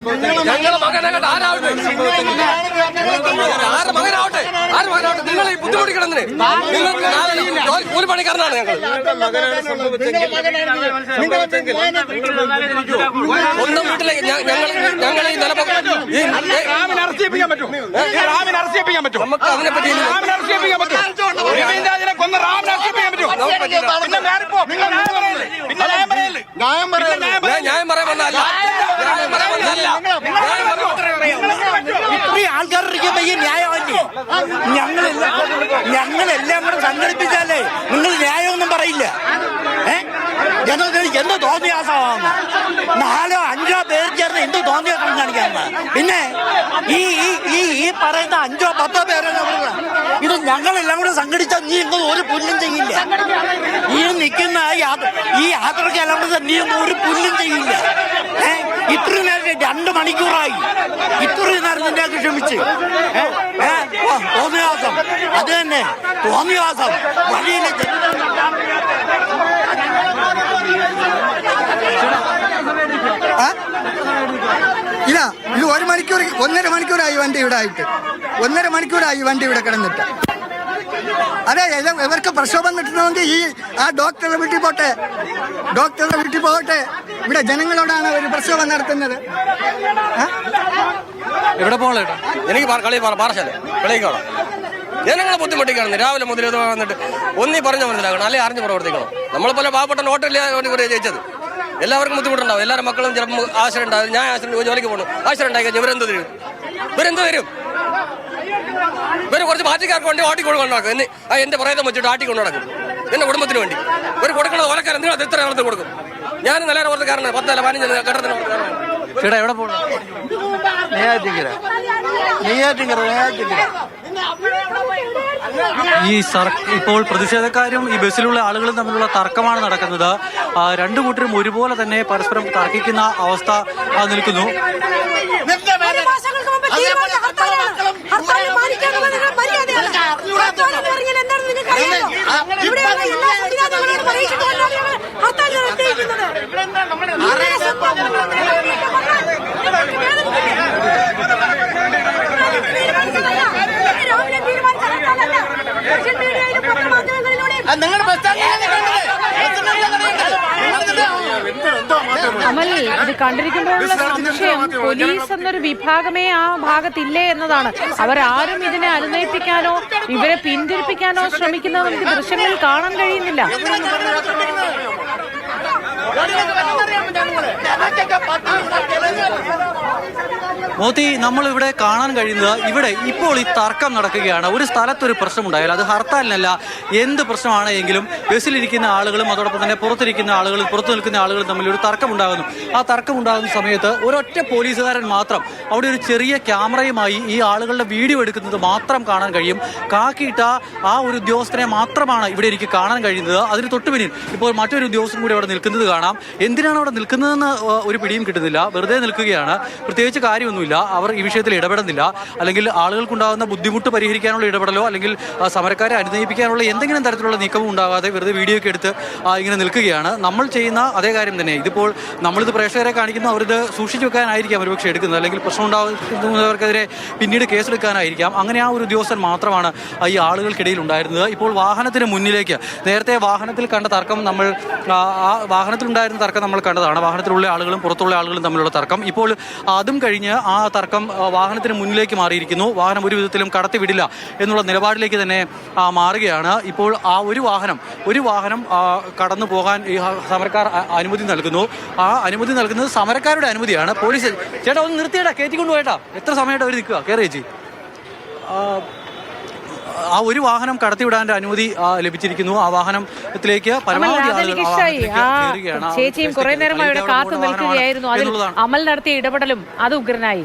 ഞങ്ങളുടെ മകനാകട്ടെ ആരാവട്ടെ ആരുടെ മകനാവട്ടെ നിങ്ങൾ ഈ ബുദ്ധിമുട്ടിക്കിടന്നേ നിങ്ങൾക്ക് കൂലിപ്പണിക്കാരനാണ് സ്വന്തം വീട്ടിലേക്ക് ഞങ്ങൾ ഈ നമുക്ക് അതിനെ പറ്റി ന്യായം പറയാൻ വന്നല്ല ഇത്രയും ആൾക്കാരിരിക്കുമ്പോ ഈ ന്യായമല്ലേ? ഞങ്ങളെല്ലാം കൂടെ സംഘടിപ്പിച്ചാലേ നിങ്ങൾ ന്യായമൊന്നും പറയില്ല. ജനങ്ങൾക്ക് എന്ത് തോന്നിയാസമാണ്? 4 or 5 പേർ ചേർന്ന് എന്ത് തോന്നിയാസം കാണിക്കാന്ന്? പിന്നെ ഈ പറയുന്ന 5 or 10 പേരെന്ന് പറയുക ഇത് ഞങ്ങളെല്ലാം കൂടെ സംഘടിച്ചാൽ നീ ഒന്നും ഒരു പുല്ലും ചെയ്യില്ല. ഈ നിൽക്കുന്ന ഈ യാത്രക്കെല്ലാം കൂടെ നീ ഒന്നും ഒരു പുല്ലും ചെയ്യില്ല. ഇത്രയും നേരം 2 മണിക്കൂറായി. ഇത്രയും നേരം നിന്റെ ക്ഷമിച്ച് തോന്നിയാസം അത് തന്നെ തോന്നിയാസം വഴിയിലെ ഇല്ല, ഇത് 1 മണിക്കൂർ 1.5 മണിക്കൂറായി വണ്ടി ഇവിടെ ആയിട്ട്. 1.5 മണിക്കൂറായി വണ്ടി ഇവിടെ കിടന്നിട്ട്. അതെ, ഇവർക്ക് പ്രക്ഷോഭം കിട്ടണമെങ്കിൽ ആ ഡോക്ടറുടെ വീട്ടിൽ പോട്ടെ. ഇവിടെ ജനങ്ങളോടാണ് ഒരു പ്രക്ഷോഭം നടത്തുന്നത്. എവിടെ പോകണേട്ടാ? എനിക്ക് പാറശാല വിളയിക്കണം. ജനങ്ങളെ ബുദ്ധിമുട്ടിക്കണം. രാവിലെ മുതൽ വന്നിട്ട് ഒന്നീ പറഞ്ഞ മനസ്സിലാക്കണം, അല്ലെങ്കിൽ അറിഞ്ഞ് പ്രവർത്തിക്കണം. നമ്മളെപ്പോലെ പാവപ്പെട്ട നോട്ടില്ല ജയിച്ചത്. എല്ലാവർക്കും ബുദ്ധിമുട്ടുണ്ടാവും. എല്ലാവരും മക്കളും ചിലപ്പോൾ ആശ്രയം ഉണ്ടാവും. ഞാൻ ആശ്രയം ജോലിക്ക് പോകണം. ആശ്രയം ഉണ്ടായി കഴിഞ്ഞാൽ ഇവരെന്ത് തരും? ഇവർ കുറച്ച് പാർട്ടിക്കാർക്ക് വേണ്ടി ആട്ടിക്കൊണ്ട് നടക്കും. എന്റെ പ്രയത്നം വെച്ചിട്ട് ആട്ടിക്കൊണ്ട് നടക്കും എന്റെ കുടുംബത്തിന് വേണ്ടി. ഇവർ കൊടുക്കുന്നത് ഓലക്കാരൻ എന്തിനാണ് എത്ര കാലത്ത് കൊടുക്കും? ഞാൻ നല്ല ഓർത്തക്കാരനാണ്. 10 അല്ല 15 കട്ടത്തിന് ചേട്ടാ എവിടെ പോകണം? ഇപ്പോൾ പ്രതിഷേധക്കാരും ഈ ബസ്സിലുള്ള ആളുകളും തമ്മിലുള്ള തർക്കമാണ് നടക്കുന്നത്. 2 കൂട്ടരും ഒരുപോലെ തന്നെ പരസ്പരം തർക്കിക്കുന്ന അവസ്ഥ നിൽക്കുന്നു. അമൽ, ഇത് കണ്ടിരിക്കുമ്പോഴുള്ള സംശയം പോലീസ് എന്നൊരു വിഭാഗമേ ആ ഭാഗത്തില്ലേ എന്നതാണ്. അവരാരും ഇതിനെ അനുനയിപ്പിക്കാനോ ഇവരെ പിന്തിരിപ്പിക്കാനോ ശ്രമിക്കുന്നത് നമുക്ക് ദൃശ്യങ്ങളിൽ കാണാൻ കഴിയുന്നില്ല. മോത്തി, നമ്മളിവിടെ കാണാൻ കഴിയുന്നത് ഇവിടെ ഇപ്പോൾ ഈ തർക്കം നടക്കുകയാണ്. ഒരു സ്ഥലത്തൊരു പ്രശ്നമുണ്ടായാൽ അത് ഹർത്താലിനല്ല, എന്ത് പ്രശ്നമാണ് എങ്കിലും ബസ്സിലിരിക്കുന്ന ആളുകളും അതോടൊപ്പം തന്നെ പുറത്തു നിൽക്കുന്ന ആളുകളും തമ്മിൽ ഒരു തർക്കമുണ്ടാകുന്നു. ആ തർക്കമുണ്ടാകുന്ന സമയത്ത് ഒരൊറ്റ പോലീസുകാരൻ മാത്രം അവിടെ ഒരു ചെറിയ ക്യാമറയുമായി ഈ ആളുകളുടെ വീഡിയോ എടുക്കുന്നത് മാത്രം കാണാൻ കഴിയും. കാക്കിയിട്ട ആ ഒരു ഉദ്യോഗസ്ഥനെ മാത്രമാണ് ഇവിടെ എനിക്ക് കാണാൻ കഴിയുന്നത്. അതിന് തൊട്ടു പിന്നിൽ ഇപ്പോൾ മറ്റൊരു ഉദ്യോഗസ്ഥൻ കൂടി അവിടെ നിൽക്കുന്നത് കാണാം. എന്തിനാണ് അവിടെ നിൽക്കുന്നതെന്ന് ഒരു പിടിയും കിട്ടുന്നില്ല. വെറുതെ നിൽക്കുകയാണ്. പ്രത്യേകിച്ച് കാര്യമൊന്നുമില്ല. അവർ ഈ വിഷയത്തിൽ ഇടപെടുന്നില്ല. അല്ലെങ്കിൽ ആളുകൾക്കുണ്ടാകുന്ന ബുദ്ധിമുട്ട് പരിഹരിക്കാനുള്ള ഇടപെടലോ അല്ലെങ്കിൽ സമരക്കാരെ അനുനയിപ്പിക്കാനുള്ള എന്തെങ്കിലും തരത്തിലുള്ള നീക്കവും ഉണ്ടാകാതെ വെറുതെ വീഡിയോ ഒക്കെ എടുത്ത് ഇങ്ങനെ നിൽക്കുകയാണ്. നമ്മൾ ചെയ്യുന്ന അതേ കാര്യം തന്നെ. ഇതിപ്പോൾ നമ്മളിത് പ്രേക്ഷകരെ കാണിക്കുന്നു, അവരിത് സൂക്ഷിച്ചു വെക്കാനായിരിക്കാം ഒരുപക്ഷെ എടുക്കുന്നത്, അല്ലെങ്കിൽ പ്രശ്നം ഉണ്ടാകുന്നവർക്കെതിരെ പിന്നീട് കേസെടുക്കാനായിരിക്കാം. അങ്ങനെ ആ ഒരു ഉദ്യോഗസ്ഥൻ മാത്രമാണ് ഈ ആളുകൾക്കിടയിൽ ഉണ്ടായിരുന്നത്. ഇപ്പോൾ വാഹനത്തിന് മുന്നിലേക്ക് നേരത്തെ വാഹനത്തിൽ കണ്ട തർക്കം ആ വാഹനത്തിലുണ്ടായിരുന്ന തർക്കം നമ്മൾ കണ്ടതാണ്. വാഹനത്തിലുള്ള ആളുകളും പുറത്തുള്ള ആളുകളും തമ്മിലുള്ള തർക്കം. ഇപ്പോൾ അതും കഴിഞ്ഞ് ആ തർക്കം വാഹനത്തിന് മുന്നിലേക്ക് മാറിയിരിക്കുന്നു. വാഹനം ഒരു വിധത്തിലും കടത്തിവിടില്ല എന്നുള്ള നിലപാടിലേക്ക് തന്നെ മാറുകയാണ്. ഇപ്പോൾ ആ ഒരു വാഹനം കടന്നു പോകാൻ ഈ സമരക്കാർ അനുമതി നൽകുന്നു. ആ അനുമതി നൽകുന്നത് സമരക്കാരുടെ അനുമതിയാണ്. പോലീസ് ചേട്ടാ ഒന്ന് നിർത്തിയേട്ടാ, കയറ്റിക്കൊണ്ട് പോയേട്ടാ. എത്ര സമയമായിട്ട് അവർ നിൽക്കുക? കയറി ചേച്ചി. ആ ഒരു വാഹനം കടത്തിവിടാൻ അനുമതി ലഭിച്ചിരിക്കുന്നു. ആ വാഹനത്തിലേക്ക് പരമാവധി ചേച്ചിയും കുറെ നേരമായി ഇവിടെ കാത്തു നിൽക്കുകയായിരുന്നു. അതിൽ അമൽ നടത്തിയ ഇടപെടലും അത് ഉഗ്രനായി.